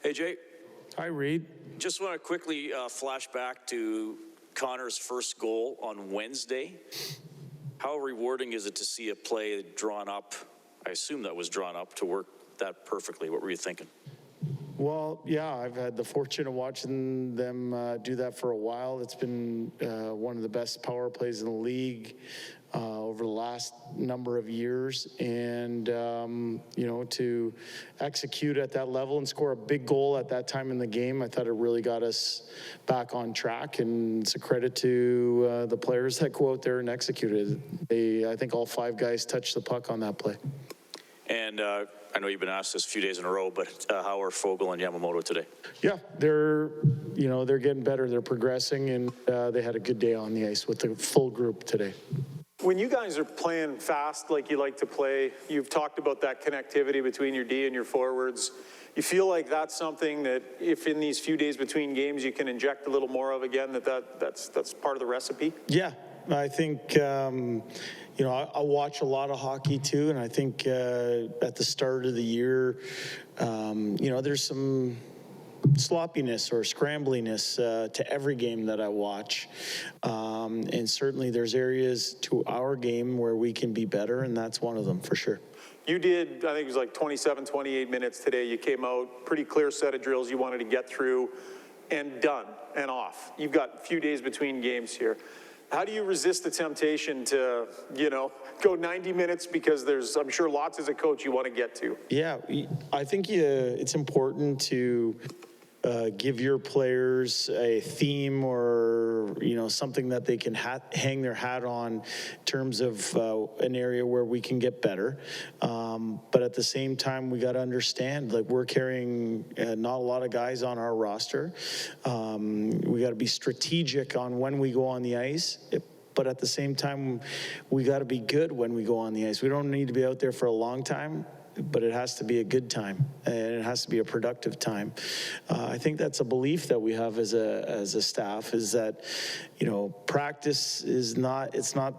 Hey, Jay. Hi, Reed. Just want to quickly flash back to Connor's first goal on Wednesday. How rewarding is it to see a play drawn up? I assume that was drawn up to work that perfectly. What were you thinking? Well, yeah, I've had the fortune of watching them do that for a while. It's been one of the best power plays in the league over the last number of years. And, you know, to execute at that level and score a big goal at that time in the game, I thought it really got us back on track. And it's a credit to the players that go out there and execute it. I think all 5 guys touched the puck on that play. And I know you've been asked this a few days in a row, but how are Fogle and Yamamoto today? Yeah, they're getting better. They're progressing, and they had a good day on the ice with the full group today. When you guys are playing fast like you like to play, you've talked about that connectivity between your D and your forwards. You feel like that's something that if in these few days between games you can inject a little more of again, that's part of the recipe? Yeah, I think, you know, I watch a lot of hockey too, and I think at the start of the year, you know, there's some sloppiness or scrambliness to every game that I watch. And certainly there's areas to our game where we can be better, and that's one of them for sure. You did, I think it was like 27, 28 minutes today. You came out, pretty clear set of drills you wanted to get through, and done and off. You've got a few days between games here. How do you resist the temptation to, you know, go 90 minutes because there's, I'm sure, lots as a coach you want to get to? Yeah, I think it's important to give your players a theme or, you know, something that they can hang their hat on in terms of an area where we can get better. But at the same time, we got to understand, like, we're carrying not a lot of guys on our roster. We got to be strategic on when we go on the ice. But at the same time, we got to be good when we go on the ice. We don't need to be out there for a long time, but it has to be a good time, and it has to be a productive time. I think that's a belief that we have as a staff, is that, you know, practice is not, it's not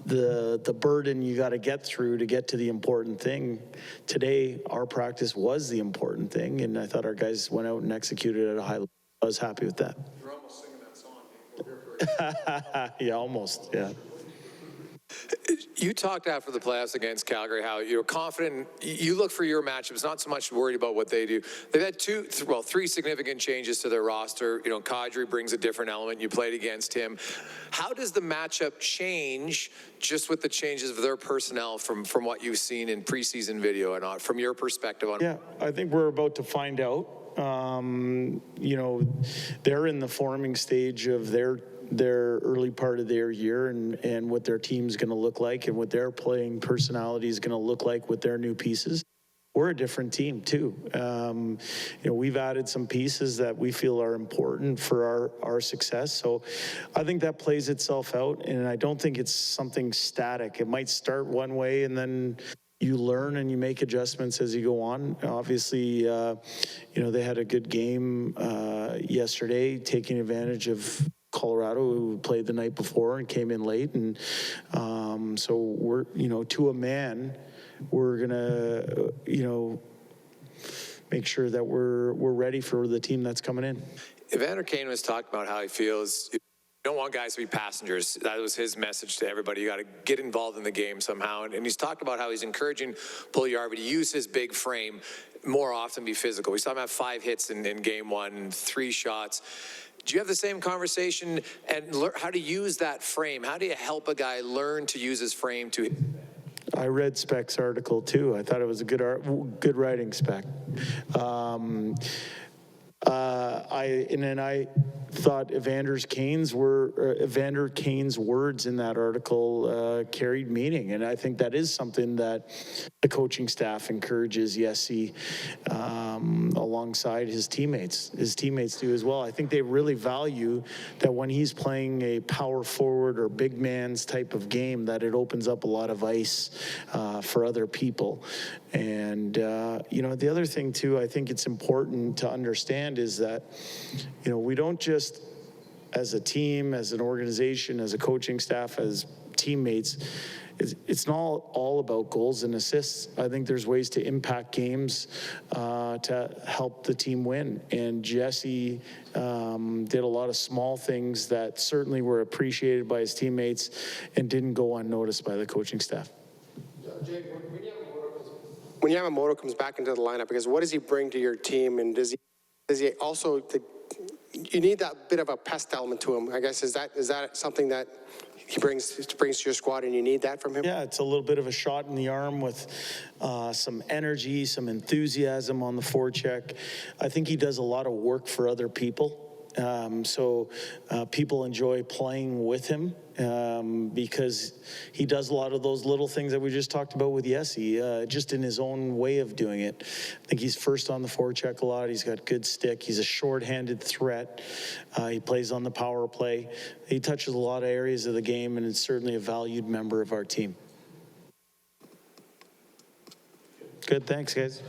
the burden you got to get through to get to the important thing. Today, our practice was the important thing, and I thought our guys went out and executed at a high level. I was happy with that. You're almost singing that song. Yeah, almost, yeah. You talked after the playoffs against Calgary how you're confident. You look for your matchups, not so much worried about what they do. They've had 3 significant changes to their roster. You know, Kadri brings a different element. You played against him. How does the matchup change just with the changes of their personnel from what you've seen in preseason video and from your perspective on? Yeah, I think we're about to find out. You know, they're in the forming stage of their early part of their year, and what their team's going to look like and what their playing personality is going to look like with their new pieces. We're a different team too. You know, we've added some pieces that we feel are important for our success. So I think that plays itself out, and I don't think it's something static. It might start one way and then you learn and you make adjustments as you go on. Obviously, you know, they had a good game yesterday, taking advantage of Colorado, who played the night before and came in late. And so we're, you know, to a man, we're gonna, you know, make sure that we're ready for the team that's coming in. Evander Kane was talking about how he feels. You don't want guys to be passengers. That was his message to everybody. You got to get involved in the game somehow. And he's talked about how he's encouraging Puljujarvi to use his big frame more often, be physical. We saw him have 5 hits in game 1, 3 shots. Do you have the same conversation and learn how to use that frame? How do you help a guy learn to use his frame to? I read Speck's article too. I thought it was a good writing, Speck. I thought Evander Kane's words in that article carried meaning, and I think that is something that the coaching staff encourages Yessi alongside his teammates. His teammates do as well. I think they really value that when he's playing a power forward or big man's type of game, that it opens up a lot of ice for other people. And you know, the other thing too, I think it's important to understand is that, you know, we don't just, as a team, as an organization, as a coaching staff, as teammates, it's not all about goals and assists. I think there's ways to impact games to help the team win. And Jesse did a lot of small things that certainly were appreciated by his teammates and didn't go unnoticed by the coaching staff. Jake, when Yamamoto comes back into the lineup, because what does he bring to your team, and does he also you need that bit of a pest element to him? I guess is that something that he brings to your squad, and you need that from him? Yeah, it's a little bit of a shot in the arm with some energy, some enthusiasm on the forecheck. I think he does a lot of work for other people. So people enjoy playing with him because he does a lot of those little things that we just talked about with Yessi, just in his own way of doing it. I think he's first on the forecheck a lot. He's got good stick. He's a short-handed threat. He plays on the power play. He touches a lot of areas of the game, and is certainly a valued member of our team. Good, thanks, guys.